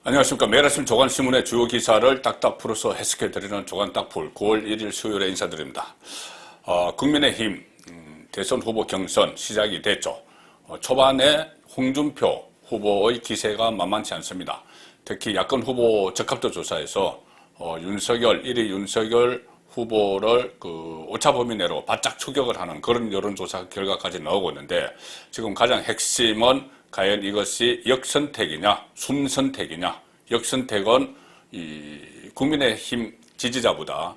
안녕하십니까. 매일 아침 조간신문의 주요 기사를 딱딱 풀어서 해석해드리는 조간딱풀 9월 1일 수요일에 인사드립니다. 국민의힘 대선 후보 경선 시작이 됐죠. 초반에 홍준표 후보의 기세가 만만치 않습니다. 특히 야권 후보 적합도 조사에서 1위 윤석열 후보를 오차 범위 내로 바짝 추격을 하는 그런 여론조사 결과까지 나오고 있는데, 지금 가장 핵심은 과연 이것이 역선택이냐 순선택이냐. 역선택은 국민의힘 지지자보다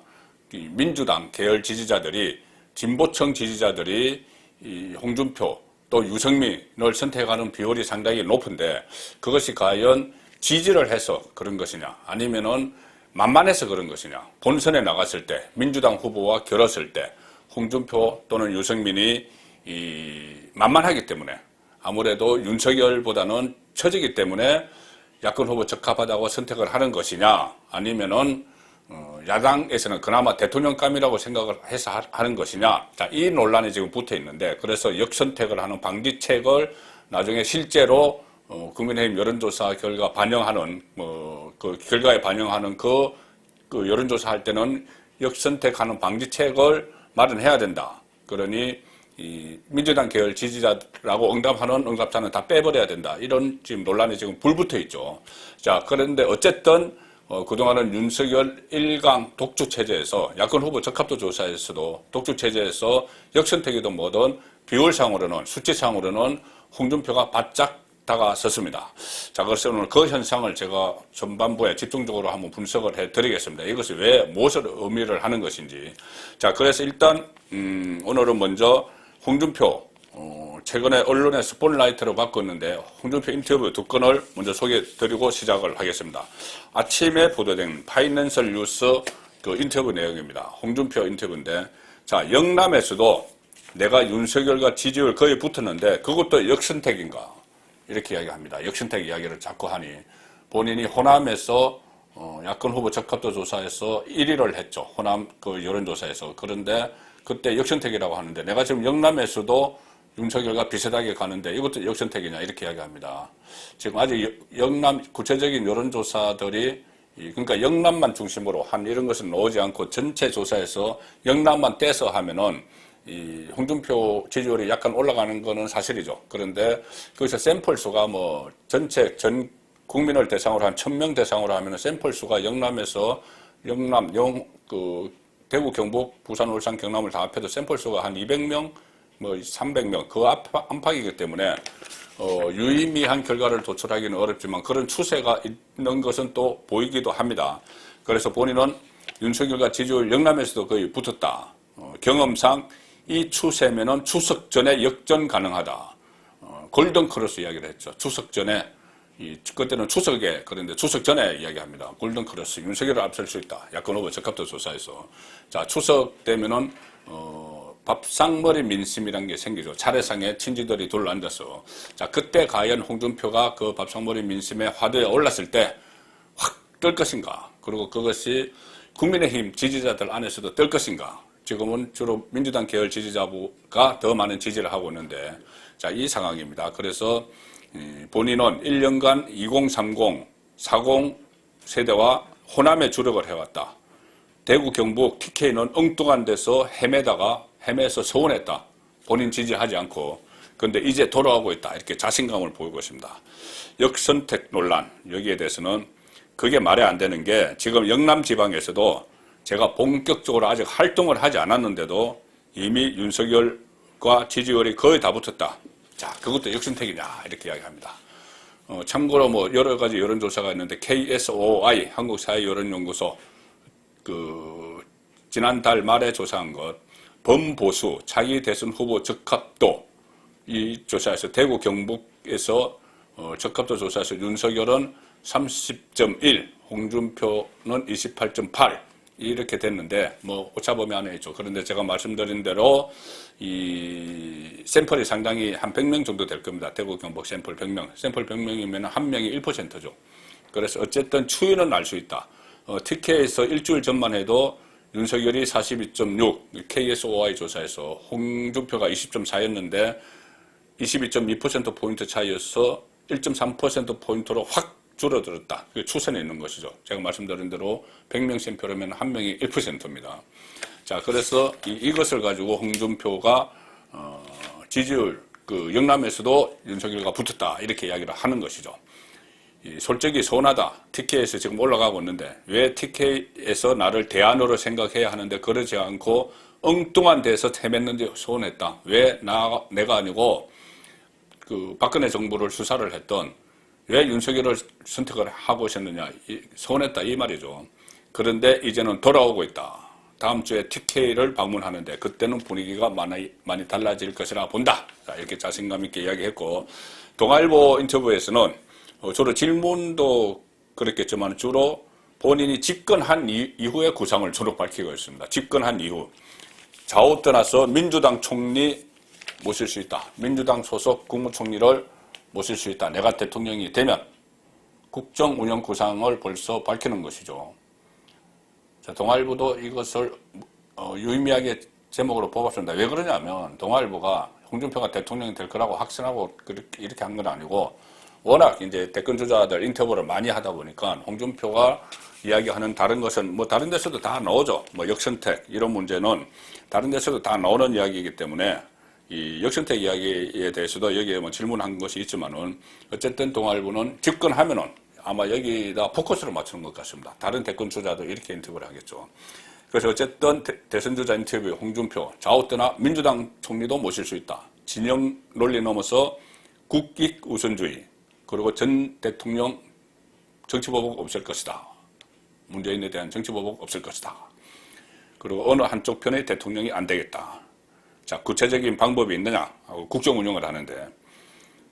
민주당 계열 지지자들이, 진보층 지지자들이 홍준표 또 유승민을 선택하는 비율이 상당히 높은데, 그것이 과연 지지를 해서 그런 것이냐 아니면은 만만해서 그런 것이냐. 본선에 나갔을 때 민주당 후보와 결었을 때 홍준표 또는 유승민이 만만하기 때문에, 아무래도 윤석열보다는 처지기 때문에 야권 후보 적합하다고 선택을 하는 것이냐, 아니면은 야당에서는 그나마 대통령감이라고 생각을 해서 하는 것이냐. 자, 이 논란이 지금 붙어 있는데, 그래서 역선택을 하는 방지책을 나중에 실제로 국민의힘 여론조사 결과 반영하는 그 결과에 반영하는 그 여론조사 할 때는 역선택하는 방지책을 마련해야 된다. 그러니 이 민주당 계열 지지자라고 응답하는 응답자는 다 빼버려야 된다. 이런 지금 논란이 지금 불붙어 있죠. 자, 그런데 어쨌든 그동안은 윤석열 1강 독주 체제에서, 야권 후보 적합도 조사에서도 독주 체제에서 역선택이든 뭐든 비율상으로는, 수치상으로는 홍준표가 바짝 다가섰습니다. 자, 그래서 오늘 그 현상을 제가 전반부에 집중적으로 한번 분석을 해드리겠습니다. 이것이 왜, 무엇을 의미를 하는 것인지. 자, 그래서 일단 오늘은 먼저 홍준표, 최근에 언론의 스포트라이트로 바꿨는데 홍준표 인터뷰 두 건을 먼저 소개해드리고 시작을 하겠습니다. 아침에 보도된 파이낸셜 뉴스 그 인터뷰 내용입니다. 홍준표 인터뷰인데, 자, 영남에서도 내가 윤석열과 지지율 거의 붙었는데 그것도 역선택인가, 이렇게 이야기합니다. 역선택 이야기를 자꾸 하니, 본인이 호남에서 야권 후보 적합도 조사에서 1위를 했죠. 호남 그 여론조사에서. 그런데 그때 역선택이라고 하는데, 내가 지금 영남에서도 윤석열과 비슷하게 가는데 이것도 역선택이냐, 이렇게 이야기합니다. 지금 아직 영남 구체적인 여론조사들이, 그러니까 영남만 중심으로 한 이런 것은 나오지 않고 전체 조사에서 영남만 떼서 하면은 이 홍준표 지지율이 약간 올라가는 거는 사실이죠. 그런데 거기서 샘플 수가 전체 전 국민을 대상으로 한 1000명 대상으로 하면은 샘플 수가 영남에서 대구, 경북, 부산, 울산, 경남을 다 합해도 샘플 수가 한 200명, 300명 그 안팎이기 때문에 유의미한 결과를 도출하기는 어렵지만 그런 추세가 있는 것은 또 보이기도 합니다. 그래서 본인은 윤석열과 지지율 영남에서도 거의 붙었다. 경험상 이 추세면은 추석 전에 역전 가능하다. 골든 크로스 이야기를 했죠. 추석 전에, 그때는 추석에, 그런데 추석 전에 이야기합니다. 골든 크로스, 윤석열을 앞설 수 있다. 야권 후보 적합도 조사에서. 자, 추석 되면은 밥상머리 민심이라는 게 생기죠. 차례상에 친지들이 둘러앉아서. 자, 그때 과연 홍준표가 그 밥상머리 민심의 화두에 올랐을 때 확 뜰 것인가? 그리고 그것이 국민의힘 지지자들 안에서도 뜰 것인가? 지금은 주로 민주당 계열 지지자가 더 많은 지지를 하고 있는데, 자, 이 상황입니다. 그래서 본인은 1년간 2030, 40 세대와 호남에 주력을 해왔다. 대구, 경북, TK는 엉뚱한 데서 헤매서 서운했다. 본인 지지하지 않고. 그런데 이제 돌아오고 있다. 이렇게 자신감을 보이고 있습니다. 역선택 논란, 여기에 대해서는 그게 말이 안 되는 게, 지금 영남 지방에서도 제가 본격적으로 아직 활동을 하지 않았는데도 이미 윤석열과 지지율이 거의 다 붙었다. 자, 그것도 역선택이냐, 이렇게 이야기합니다. 참고로 여러 가지 여론조사가 있는데, KSOI, 한국사회여론연구소, 지난달 말에 조사한 것, 범보수, 차기 대선 후보 적합도, 이 조사에서 대구, 경북에서 적합도 조사에서 윤석열은 30.1, 홍준표는 28.8, 이렇게 됐는데, 오차범위 안에 있죠. 그런데 제가 말씀드린 대로 이 샘플이 상당히 한 100명 정도 될 겁니다. 대구, 경북 샘플 100명. 샘플 100명이면 한 명이 1%죠. 그래서 어쨌든 추이는 알 수 있다. TK에서 일주일 전만 해도 윤석열이 42.6, KSOI 조사에서 홍준표가 20.4였는데 22.2%포인트 차이여서 1.3%포인트로 확 줄어들었다. 그 추세는 있는 것이죠. 제가 말씀드린 대로 100명 샘표라면 한 명이 1%입니다. 자, 그래서 이것을 가지고 홍준표가 지지율 영남에서도 윤석열과 붙었다 이렇게 이야기를 하는 것이죠. 솔직히 서운하다. TK에서 지금 올라가고 있는데 왜 TK에서 나를 대안으로 생각해야 하는데 그러지 않고 엉뚱한 데서 헤맸는지 서운했다. 왜 내가 아니고 박근혜 정부를 수사를 했던 왜 윤석열을 선택을 하고 있었느냐. 서운했다 이 말이죠. 그런데 이제는 돌아오고 있다. 다음 주에 TK를 방문하는데 그때는 분위기가 많이 달라질 것이라 본다. 자, 이렇게 자신감 있게 이야기했고, 동아일보 인터뷰에서는 주로 질문도 그랬겠지만 주로 본인이 집권한 이후의 구상을 주로 밝히고 있습니다. 집권한 이후. 좌우 떠나서 민주당 총리 모실 수 있다. 민주당 소속 국무총리를 모실 수 있다. 내가 대통령이 되면 국정 운영 구상을 벌써 밝히는 것이죠. 자, 동아일보도 이것을 유의미하게 제목으로 뽑았습니다. 왜 그러냐면 동아일보가 홍준표가 대통령이 될 거라고 확신하고 이렇게 한 건 아니고 워낙 이제 대권 주자들 인터뷰를 많이 하다 보니까 홍준표가 이야기하는 다른 것은 뭐 다른 데서도 다 나오죠. 뭐 역선택 이런 문제는 다른 데서도 다 나오는 이야기이기 때문에 이 역선택 이야기에 대해서도 여기에 뭐 질문한 것이 있지만은 어쨌든 동아일보는 집권하면은 아마 여기다 포커스를 맞추는 것 같습니다. 다른 대권 주자도 이렇게 인터뷰를 하겠죠. 그래서 어쨌든 대선 주자 인터뷰 홍준표 좌우 떠나 민주당 총리도 모실 수 있다. 진영 논리 넘어서 국익 우선주의 그리고 전 대통령 정치보복 없을 것이다. 문재인에 대한 정치보복 없을 것이다. 그리고 어느 한쪽 편의 대통령이 안 되겠다. 자, 구체적인 방법이 있느냐 하고 국정 운영을 하는데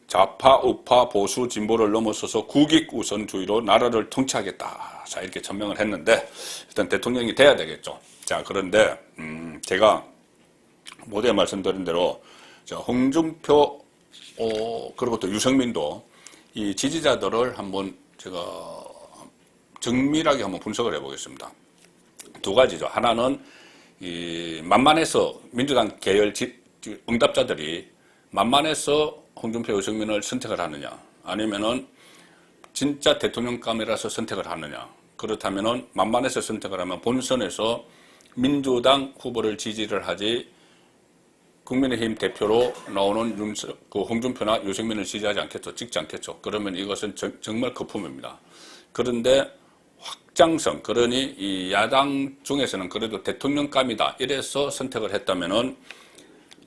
좌파, 우파, 보수, 진보를 넘어서서 국익 우선주의로 나라를 통치하겠다. 자, 이렇게 천명을 했는데 일단 대통령이 돼야 되겠죠. 자, 그런데 제가 모두에 말씀드린 대로 홍준표 그리고 또 유승민도 이 지지자들을 한번 제가 정밀하게 한번 분석을 해보겠습니다. 두 가지죠. 하나는 이 만만해서 민주당 계열 응답자들이 만만해서 홍준표 유승민을 선택을 하느냐 아니면은 진짜 대통령감이라서 선택을 하느냐. 그렇다면은 만만해서 선택을 하면 본선에서 민주당 후보를 지지를 하지 국민의힘 대표로 나오는 홍준표나 유승민을 지지하지 않겠죠. 찍지 않겠죠. 그러면 이것은 정말 거품입니다. 그런데 확장성, 그러니 이 야당 중에서는 그래도 대통령감이다. 이래서 선택을 했다면은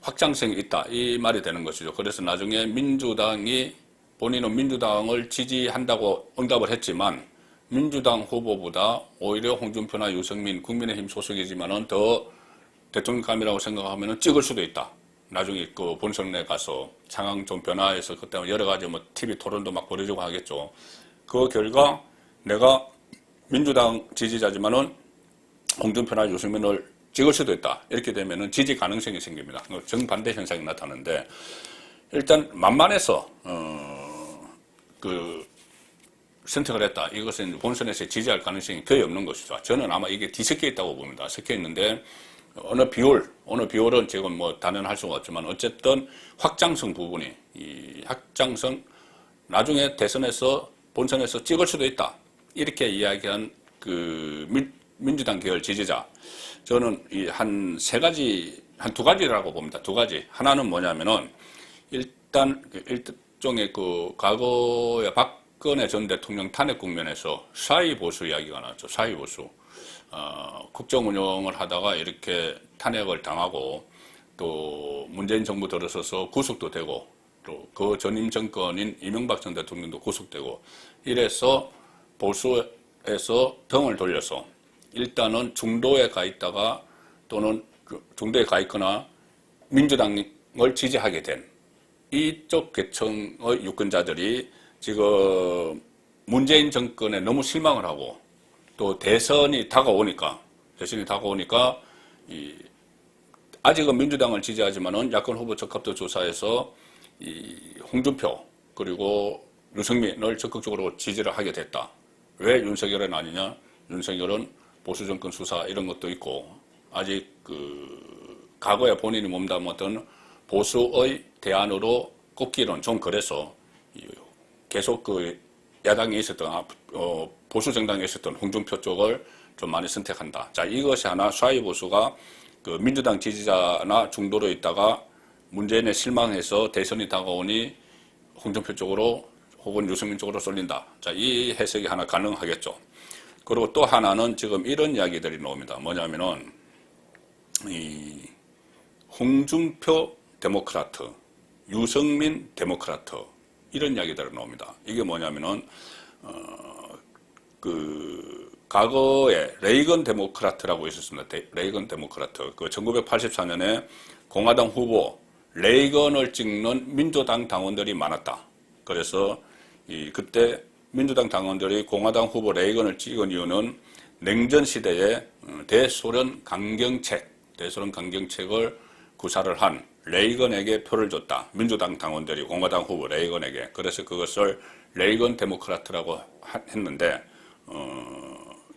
확장성이 있다. 이 말이 되는 것이죠. 그래서 나중에 민주당이 본인은 민주당을 지지한다고 응답을 했지만 민주당 후보보다 오히려 홍준표나 유승민 국민의힘 소속이지만은 더 대통령감이라고 생각하면은 찍을 수도 있다. 나중에 그 본선에 가서 상황 좀 변화해서 그때 여러 가지 뭐 TV 토론도 막 벌어지고 하겠죠. 그 결과 내가 민주당 지지자지만은 홍준표나 유승민을 찍을 수도 있다. 이렇게 되면은 지지 가능성이 생깁니다. 정반대 현상이 나타나는데 일단 만만해서 선택을 했다. 이것은 본선에서 지지할 가능성이 거의 없는 것이죠. 저는 아마 이게 뒤섞여 있다고 봅니다. 섞여 있는데 어느 비율은 지금 뭐 단언할 수가 없지만 어쨌든 확장성 부분이 이 확장성 나중에 대선에서 본선에서 찍을 수도 있다. 이렇게 이야기한 그 민주당 계열 지지자 저는 이 한 두 가지라고 봅니다. 두 가지. 하나는 뭐냐면은 일단 일종의 과거의 박근혜 전 대통령 탄핵 국면에서 사이 보수 이야기가 나왔죠. 사이 보수. 국정 운영을 하다가 이렇게 탄핵을 당하고 또 문재인 정부 들어서서 구속도 되고 또 그 전임 정권인 이명박 전 대통령도 구속되고 이래서 보수에서 등을 돌려서 일단은 중도에 가 있다가 또는 중도에 가 있거나 민주당을 지지하게 된 이쪽 계층의 유권자들이 지금 문재인 정권에 너무 실망을 하고 또 대선이 다가오니까 아직은 민주당을 지지하지만은 야권 후보 적합도 조사에서 이 홍준표 그리고 유승민을 적극적으로 지지를 하게 됐다. 왜 윤석열은 아니냐? 윤석열은 보수 정권 수사 이런 것도 있고 아직 과거에 본인이 몸담았던 보수의 대안으로 꼽기는 좀 그래서 계속 야당에 있었던 보수 정당에 있었던 홍준표 쪽을 좀 많이 선택한다. 자, 이것이 하나 샤이 보수가 그 민주당 지지자나 중도로 있다가 문재인에 실망해서 대선이 다가오니 홍준표 쪽으로 혹은 유승민 쪽으로 쏠린다. 자, 이 해석이 하나 가능하겠죠. 그리고 또 하나는 지금 이런 이야기들이 나옵니다. 뭐냐면은 이 홍준표 데모크라트, 유승민 데모크라트 이런 이야기들이 나옵니다. 이게 뭐냐면은 그 과거에 레이건 데모크라트라고 있었습니다. 레이건 데모크라트. 그 1984년에 공화당 후보 레이건을 찍는 민주당 당원들이 많았다. 그래서 그때 민주당 당원들이 공화당 후보 레이건을 찍은 이유는 냉전 시대에 대소련 강경책을 구사를 한 레이건에게 표를 줬다. 민주당 당원들이 공화당 후보 레이건에게. 그래서 그것을 레이건 데모크라트라고 했는데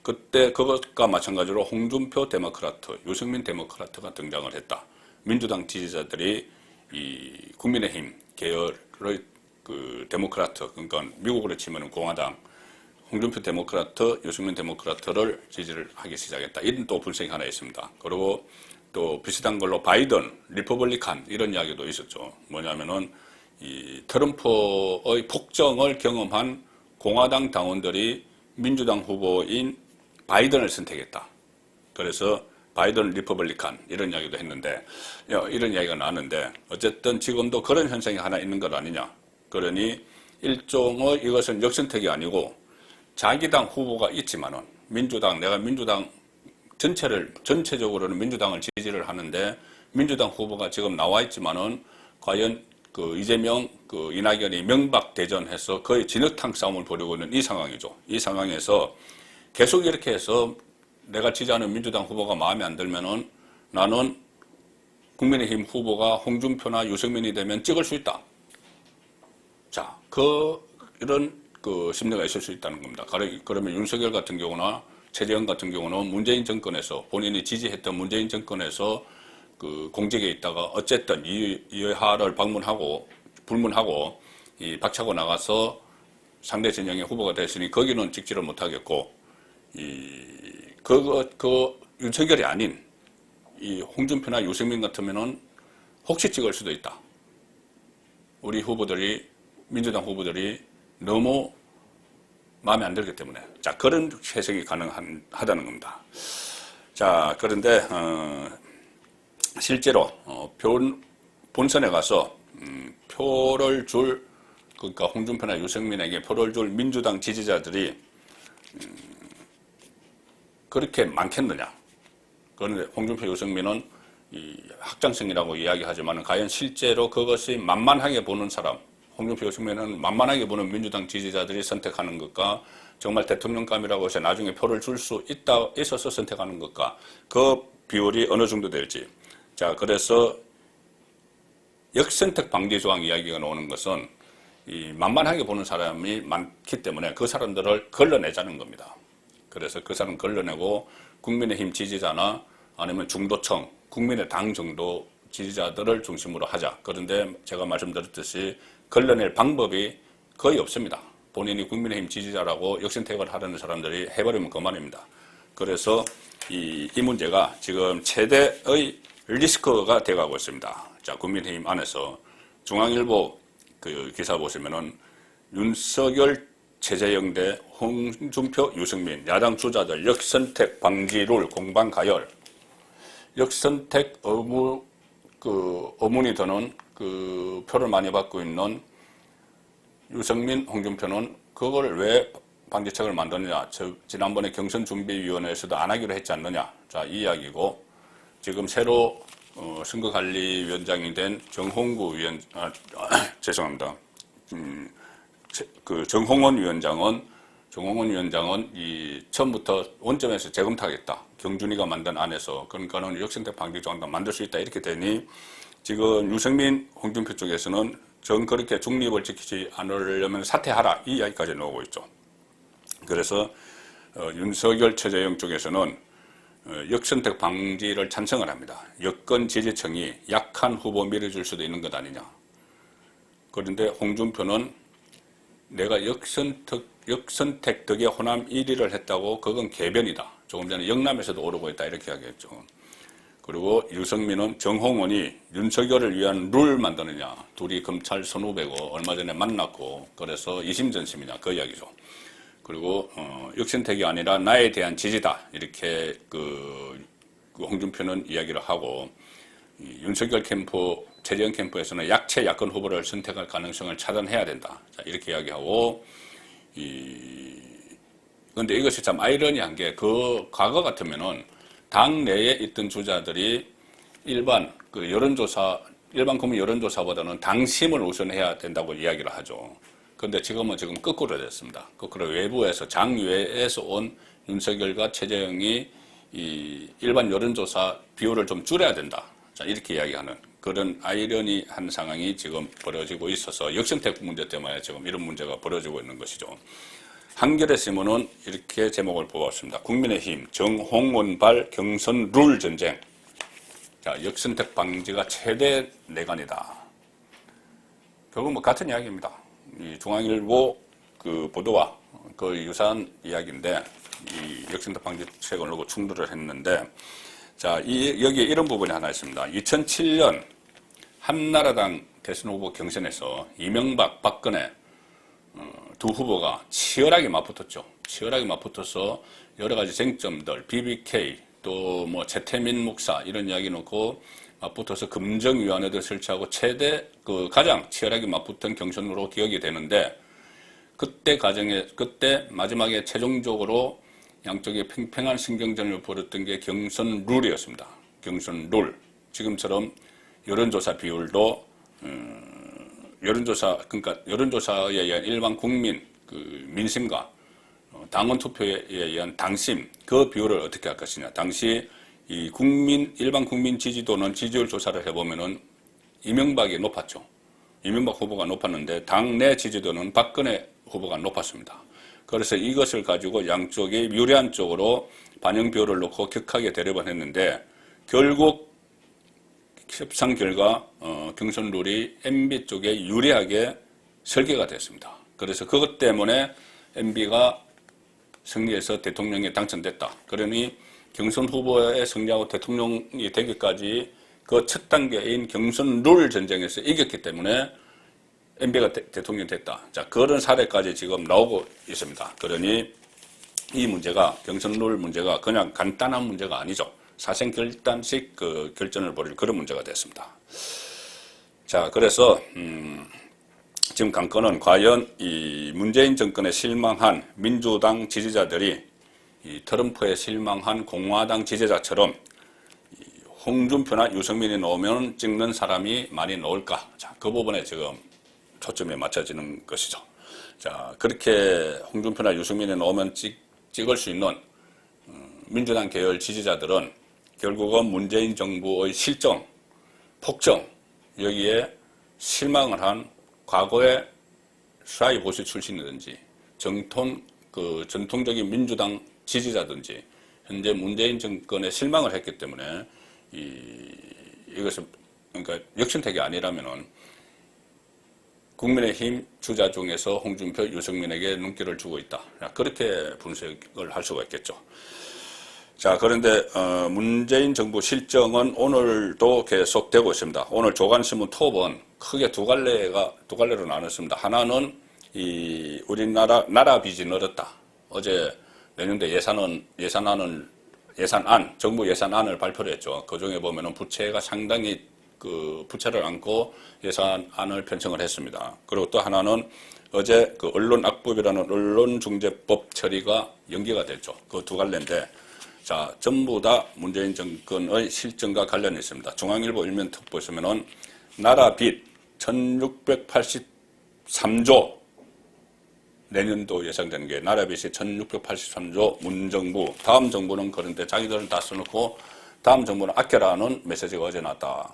그때 그것과 마찬가지로 홍준표 데모크라트, 유승민 데모크라트가 등장을 했다. 민주당 지지자들이 이 국민의힘 계열의 그 데모크라트, 그러니까 미국으로 치면 공화당, 홍준표 데모크라트, 유승민 데모크라트를 지지를 하기 시작했다. 이런 또 분석이 하나 있습니다. 그리고 또 비슷한 걸로 바이든, 리퍼블리칸 이런 이야기도 있었죠. 뭐냐면은 이 트럼프의 폭정을 경험한 공화당 당원들이 민주당 후보인 바이든을 선택했다. 그래서 바이든 리퍼블리칸 이런 이야기도 했는데 이런 이야기가 나왔는데 어쨌든 지금도 그런 현상이 하나 있는 것 아니냐. 그러니 일종의 이것은 역선택이 아니고 자기 당 후보가 있지만은 내가 민주당 전체적으로는 민주당을 지지를 하는데 민주당 후보가 지금 나와 있지만은 과연 그 이재명, 그 이낙연이 명박 대전해서 거의 진흙탕 싸움을 벌이고 있는 이 상황이죠. 이 상황에서 계속 이렇게 해서 내가 지지하는 민주당 후보가 마음에 안 들면은 나는 국민의힘 후보가 홍준표나 유승민이 되면 찍을 수 있다. 자, 이런 그 심리가 있을 수 있다는 겁니다. 그러면 윤석열 같은 경우나 최재형 같은 경우는 문재인 정권에서 본인이 지지했던 문재인 정권에서 그 공직에 있다가 어쨌든 이회하를 불문하고 이 박차고 나가서 상대 진영의 후보가 됐으니 거기는 찍지를 못하겠고 윤석열이 아닌 이 홍준표나 유승민 같으면은 혹시 찍을 수도 있다. 우리 민주당 후보들이 너무 마음에 안 들기 때문에. 자, 그런 해석이 가능하다는 겁니다. 자, 그런데, 실제로, 본선에 가서, 그러니까 홍준표나 유승민에게 표를 줄 민주당 지지자들이, 그렇게 많겠느냐. 그런데 홍준표, 유승민은 이 확장성이라고 이야기하지만 과연 실제로 그것이 만만하게 보는 사람, 홍준표, 유승민은 만만하게 보는 민주당 지지자들이 선택하는 것과 정말 대통령감이라고 해서 나중에 표를 줄 수 있어서 선택하는 것과 그 비율이 어느 정도 될지. 자, 그래서 역선택 방지 조항 이야기가 나오는 것은 이 만만하게 보는 사람이 많기 때문에 그 사람들을 걸러내자는 겁니다. 그래서 그 사람 걸러내고 국민의힘 지지자나 아니면 중도층, 국민의당 정도 지지자들을 중심으로 하자. 그런데 제가 말씀드렸듯이 걸러낼 방법이 거의 없습니다. 본인이 국민의힘 지지자라고 역선택을 하려는 사람들이 해버리면 그만입니다. 그래서 이 문제가 지금 최대의 리스크가 돼가고 있습니다. 자, 국민의힘 안에서 중앙일보 그 기사 보시면은 윤석열, 최재형 대 홍준표, 유승민 야당 주자들 역선택 방지룰 공방 가열. 역선택 의문이 드는 그 표를 많이 받고 있는 유승민, 홍준표는 그걸 왜 방지책을 만드느냐. 지난번에 경선준비위원회에서도 안 하기로 했지 않느냐. 자, 이 이야기고 지금 새로 선거관리위원장이 된 정홍원 위원장은 이 처음부터 원점에서 재검토하겠다. 경준이가 만든 안에서. 그러니까는 역선택 방지 조항도 만들 수 있다. 이렇게 되니 지금 유승민, 홍준표 쪽에서는 그렇게 중립을 지키지 않으려면 사퇴하라. 이 이야기까지 나오고 있죠. 그래서 윤석열, 최재형 쪽에서는 역선택 방지를 찬성을 합니다. 여권 지지층이 약한 후보 밀어줄 수도 있는 것 아니냐. 그런데 홍준표는 내가 역선택 역선택 덕에 호남 1위를 했다고 그건 개변이다. 조금 전에 영남에서도 오르고 있다 이렇게 이야기했죠. 그리고 유승민은 정홍원이 윤석열을 위한 룰 만드느냐. 둘이 검찰 선후배고 얼마 전에 만났고 그래서 이심전심이냐 그 이야기죠. 그리고 역선택이 아니라 나에 대한 지지다 이렇게 그 홍준표는 이야기를 하고 윤석열 캠프 최재형 캠프에서는 약체 야권 후보를 선택할 가능성을 차단해야 된다. 자, 이렇게 이야기하고 그런데 이것이 참 아이러니한 게 그 과거 같으면은 당 내에 있던 주자들이 일반 국민 여론조사보다는 당심을 우선해야 된다고 이야기를 하죠. 그런데 지금 거꾸로 됐습니다. 거꾸로 외부에서 장외에서 온 윤석열과 최재형이 이 일반 여론조사 비율을 좀 줄여야 된다. 자, 이렇게 이야기하는 그런 아이러니한 상황이 지금 벌어지고 있어서 역선택 문제 때문에 지금 이런 문제가 벌어지고 있는 것이죠. 한겨레 신문은 이렇게 제목을 뽑았습니다. 국민의힘 정홍원발 경선 룰 전쟁. 자, 역선택 방지가 최대 내관이다. 결국 뭐 같은 이야기입니다. 이 중앙일보 그 보도와 그 유사한 이야기인데 이 역선택 방지책을 놓고 충돌을 했는데 자, 여기에 이런 부분이 하나 있습니다. 2007년 한나라당 대선 후보 경선에서 이명박, 박근혜 두 후보가 치열하게 맞붙었죠. 치열하게 맞붙어서 여러 가지 쟁점들, BBK, 또 뭐 최태민 목사 이런 이야기 놓고 맞붙어서 금정위원회도 설치하고 가장 치열하게 맞붙은 경선으로 기억이 되는데 그때 마지막에 최종적으로 양쪽에 팽팽한 신경전을 벌였던 게 경선 룰이었습니다. 경선 룰. 지금처럼 여론조사 비율도 여론조사에 의한 일반 국민 민심과 당원 투표에 의한 당심 그 비율을 어떻게 할 것이냐. 당시 이 일반 국민 지지도는 지지율 조사를 해보면은 이명박이 높았죠. 이명박 후보가 높았는데 당내 지지도는 박근혜 후보가 높았습니다. 그래서 이것을 가지고 양쪽이 유리한 쪽으로 반영 비율을 놓고 격하게 대립을 했는데 결국 협상 결과 경선 룰이 MB 쪽에 유리하게 설계가 됐습니다. 그래서 그것 때문에 MB가 승리해서 대통령에 당선됐다. 그러니 경선 후보에 승리하고 대통령이 되기까지 그 첫 단계인 경선 룰 전쟁에서 이겼기 때문에 MB가 대통령이 됐다. 자, 그런 사례까지 지금 나오고 있습니다. 그러니 이 문제가 경선 룰 문제가 그냥 간단한 문제가 아니죠. 사생결단식 결전을 벌일 그런 문제가 됐습니다. 자, 그래서 지금 관건은 과연 이 문재인 정권에 실망한 민주당 지지자들이 이 트럼프에 실망한 공화당 지지자처럼 홍준표나 유승민이 나오면 찍는 사람이 많이 나올까? 자, 그 부분에 지금 초점이 맞춰지는 것이죠. 자, 그렇게 홍준표나 유승민이 나오면 찍을 수 있는 민주당 계열 지지자들은 결국은 문재인 정부의 실정, 폭정, 여기에 실망을 한 과거의 사회 보수 출신이든지 전통적인 민주당 지지자든지 현재 문재인 정권에 실망을 했기 때문에 이것은 그러니까 역선택이 아니라면은 국민의힘 주자 중에서 홍준표, 유승민에게 눈길을 주고 있다. 그렇게 분석을 할 수가 있겠죠. 자, 그런데 문재인 정부 실정은 오늘도 계속되고 있습니다. 오늘 조간신문 톱은 크게 두 갈래로 나눴습니다. 하나는 우리나라 나라 빚이 늘었다. 어제 내년도 정부 예산안을 발표를 했죠. 그 중에 보면은 부채가 상당히 부채를 안고 예산안을 편성을 했습니다. 그리고 또 하나는 어제 언론악법이라는 언론중재법 처리가 연기가 됐죠. 그 두 갈래인데, 자, 전부 다 문재인 정권의 실정과 관련이 있습니다. 중앙일보 일면 톱 보시면은 나라 빚 1683조 내년도 예상되는 게 나라 빚이 1683조 문정부 다음 정부는 그런데 자기들은 다 써놓고 다음 정부는 아껴라는 메시지가 어제 나왔다.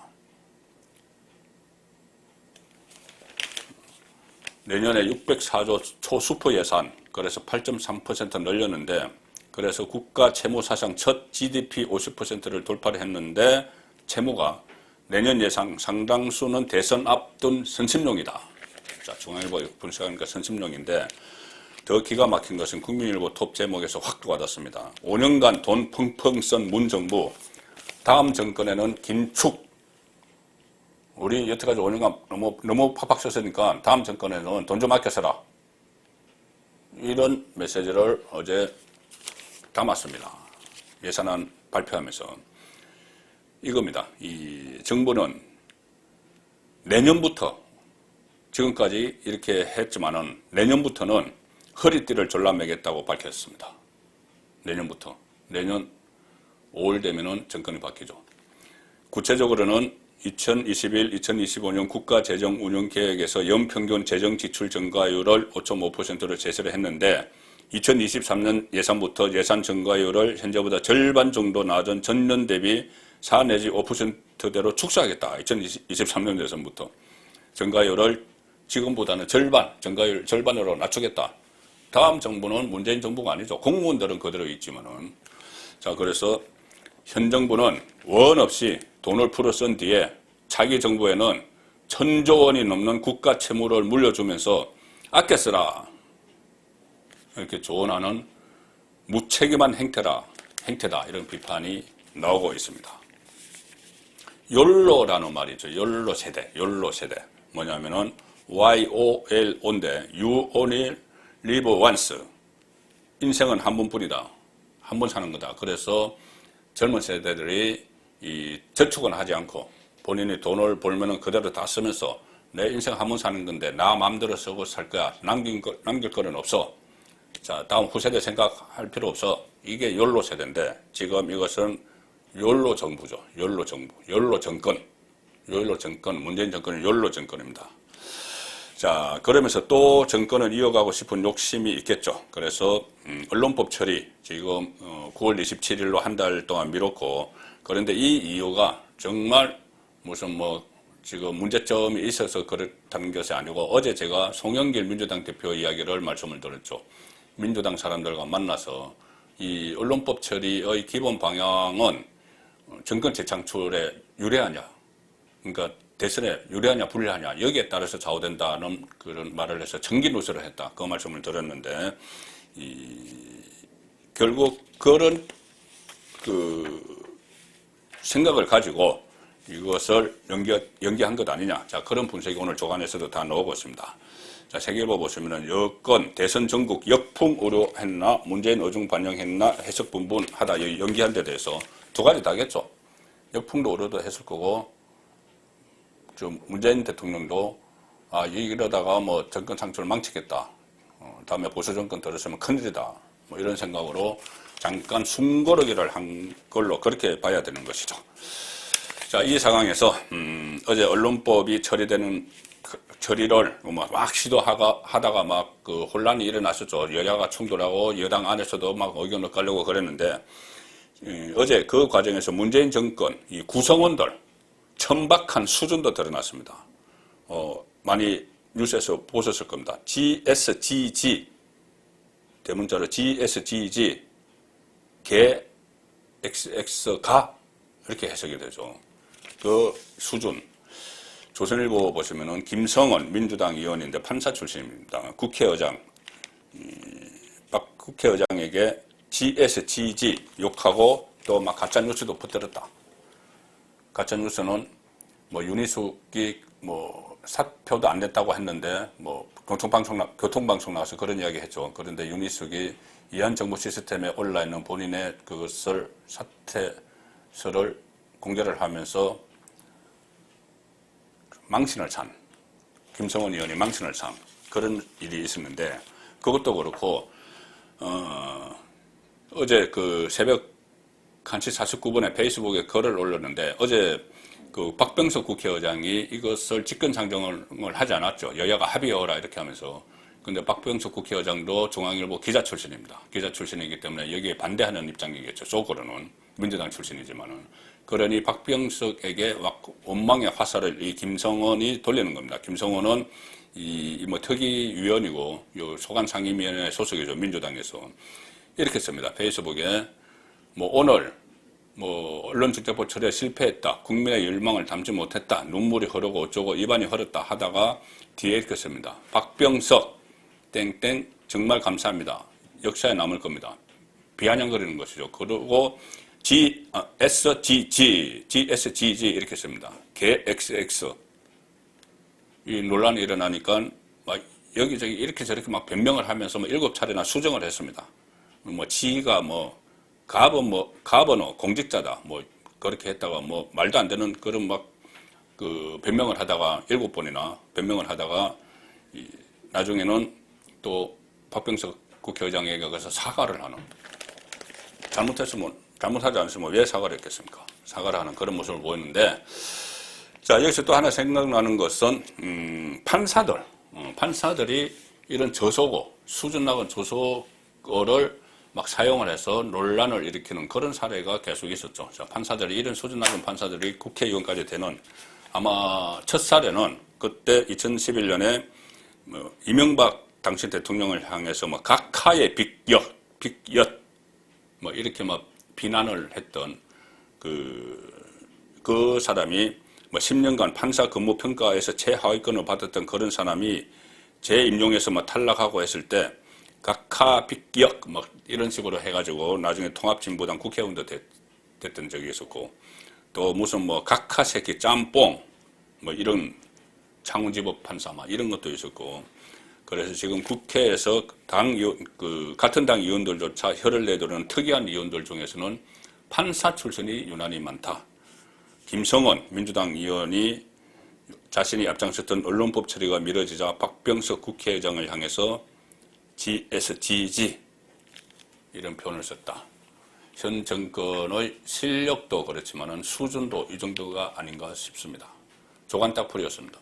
내년에 604조 초수퍼 예산 그래서 8.3% 늘렸는데 그래서 국가 채무 사상 첫 GDP 50%를 돌파를 했는데 채무가 내년 예상 상당수는 대선 앞둔 선심용이다. 자, 중앙일보 분석하니까 선심용인데 더 기가 막힌 것은 국민일보 톱 제목에서 확 받았습니다. 5년간 돈 펑펑 쓴 문정부, 다음 정권에는 긴축. 우리 여태까지 5년간 너무 팍팍 썼으니까 다음 정권에는 돈 좀 아껴 써라. 이런 메시지를 어제 담았습니다. 예산안 발표하면서. 이겁니다. 이 정부는 내년부터, 지금까지 이렇게 했지만은 내년부터는 허리띠를 졸라매겠다고 밝혔습니다. 내년부터. 내년 5월 되면은 정권이 바뀌죠. 구체적으로는 2021-2025년 국가재정운영계획에서 연평균 재정지출 증가율을 5.5%로 제시를 했는데 2023년 예산부터 예산 증가율을 현재보다 절반 정도 낮은 전년 대비 4 내지 5%대로 축소하겠다. 2023년 예산부터. 증가율을 지금보다는 증가율 절반으로 낮추겠다. 다음 정부는 문재인 정부가 아니죠. 공무원들은 그대로 있지만은. 자, 그래서 현 정부는 원 없이 돈을 풀어 쓴 뒤에 차기 정부에는 1,000조 원이 넘는 국가 채무를 물려주면서 아껴 쓰라. 이렇게 조언하는 무책임한 행태다. 이런 비판이 나오고 있습니다. 욜로라는 말이죠. 욜로 세대. 뭐냐면은 YOLO인데 You only live once. 인생은 한 번뿐이다. 한 번 사는 거다. 그래서 젊은 세대들이 이 저축은 하지 않고 본인이 돈을 벌면은 그대로 다 쓰면서 내 인생 한 번 사는 건데 나 마음대로 쓰고 살 거야. 남길 거는 없어. 자, 다음 후세대 생각할 필요 없어. 이게 욜로 세대인데 지금 이것은 욜로 정부죠. 욜로 정부. 욜로 정권. 문재인 정권은 욜로 정권입니다. 자, 그러면서 또 정권을 이어가고 싶은 욕심이 있겠죠. 그래서 언론법 처리 지금 9월 27일로 한 달 동안 미뤘고, 그런데 이 이유가 정말 무슨 지금 문제점이 있어서 그렇다는 것이 아니고, 어제 제가 송영길 민주당 대표 이야기를 말씀을 드렸죠. 민주당 사람들과 만나서 이 언론법 처리의 기본 방향은 정권 재창출에 유리하냐, 그러니까 대선에 유리하냐 불리하냐 여기에 따라서 좌우된다는 그런 말을 해서 청기 누설을 했다. 그 말씀을 드렸는데 결국 그런 생각을 가지고 이것을 연기한 것 아니냐. 자, 그런 분석이 오늘 조간에서도 다 나오고 있습니다. 자, 세계일보 보시면은 여권 대선 전국 역풍 우려했나 문재인 어중 반영했나 해석 분분하다 연기한 데 대해서 두 가지 다겠죠. 역풍도 우려도 했을 거고, 좀 문재인 대통령도 이러다가 정권 창출을 망치겠다. 다음에 보수 정권 들었으면 큰일이다. 이런 생각으로 잠깐 숨고르기를 한 걸로 그렇게 봐야 되는 것이죠. 자, 이 상황에서 어제 언론법이 처리를 막 시도하다가 막 혼란이 일어났었죠. 여야가 충돌하고 여당 안에서도 막 의견을 깔려고 그랬는데 어제 그 과정에서 문재인 정권 이 구성원들 천박한 수준도 드러났습니다. 많이 뉴스에서 보셨을 겁니다. GSGG 대문자로 GSGG 개 XX가 이렇게 해석이 되죠. 그 수준. 조선일보 보시면은 김성원 민주당 의원인데 판사 출신입니다. 국회의장 박 국회의장에게 GSGG 욕하고 또 막 가짜 뉴스도 붙들었다. 가짜 뉴스는 윤희숙이 사표도 안 냈다고 했는데 교통방송 나와서 그런 이야기 했죠. 그런데 윤희숙이 이한 정부 시스템에 올라 있는 본인의 그것을 사퇴서를 공개를 하면서 망신을 찬, 김성원 의원이 망신을 찬 그런 일이 있었는데, 그것도 그렇고 어제 새벽 1시 49분에 페이스북에 글을 올렸는데, 어제 박병석 국회의장이 이것을 직권상정을 하지 않았죠. 여야가 합의해라 이렇게 하면서. 근데 박병석 국회의장도 중앙일보 기자 출신입니다. 기자 출신이기 때문에 여기에 반대하는 입장이겠죠. 속으로는 민주당 출신이지만은. 그러니 박병석에게 원망의 화살을 이 김성원이 돌리는 겁니다. 김성원은 특위위원이고 소관상임위원회 소속이죠. 민주당에서. 이렇게 씁니다. 페이스북에 오늘 언론중재법 처리에 실패했다. 국민의 열망을 담지 못했다. 눈물이 흐르고 어쩌고 입안이 흐렸다 하다가 뒤에 이렇게 씁니다. 박병석 땡땡 정말 감사합니다. 역사에 남을 겁니다. 비아냥거리는 것이죠. 그리고 GSGG 이렇게 씁니다. GXX. 이 논란이 일어나니까 막 여기저기 이렇게 저렇게 막 변명을 하면서 뭐 7차례나 수정을 했습니다. 뭐 G가 뭐 가버너 공직자다 뭐 그렇게 했다가 뭐 말도 안 되는 그런 막 그 변명을 하다가 7번이나 변명을 하다가 나중에는 또 박병석 국회의장에게 가서 사과를 하는, 잘못하지 않으면 왜 사과를 했겠습니까? 사과를 하는 그런 모습을 보였는데, 자, 여기서 또 하나 생각나는 것은 판사들이 이런 저소고 수준 낮은 저소어를 막 사용을 해서 논란을 일으키는 그런 사례가 계속 있었죠. 자, 판사들이 이런 수준 낮은 판사들이 국회의원까지 되는, 아마 첫 사례는 그때 2011년에 이명박 당시 대통령을 향해서 뭐 각하의 빅엿 뭐 이렇게 막 비난을 했던 그 사람이 뭐 10년간 판사 근무 평가에서 최하위권을 받았던 그런 사람이 재임용에서 뭐 탈락하고 했을 때 각하 빅역 뭐 이런 식으로 해가지고 나중에 통합진보당 국회의원도 됐던 적이 있었고, 또 무슨 뭐 각하 새끼 짬뽕 뭐 이런 창원지법 판사 막 이런 것도 있었고, 그래서 지금 국회에서 같은 당 의원들조차 혀를 내두르는 특이한 의원들 중에서는 판사 출신이 유난히 많다. 김성원 민주당 의원이 자신이 앞장섰던 언론법 처리가 미뤄지자 박병석 국회의장을 향해서 GSGG 이런 표현을 썼다. 현 정권의 실력도 그렇지만은 수준도 이 정도가 아닌가 싶습니다. 조간딱풀이었습니다.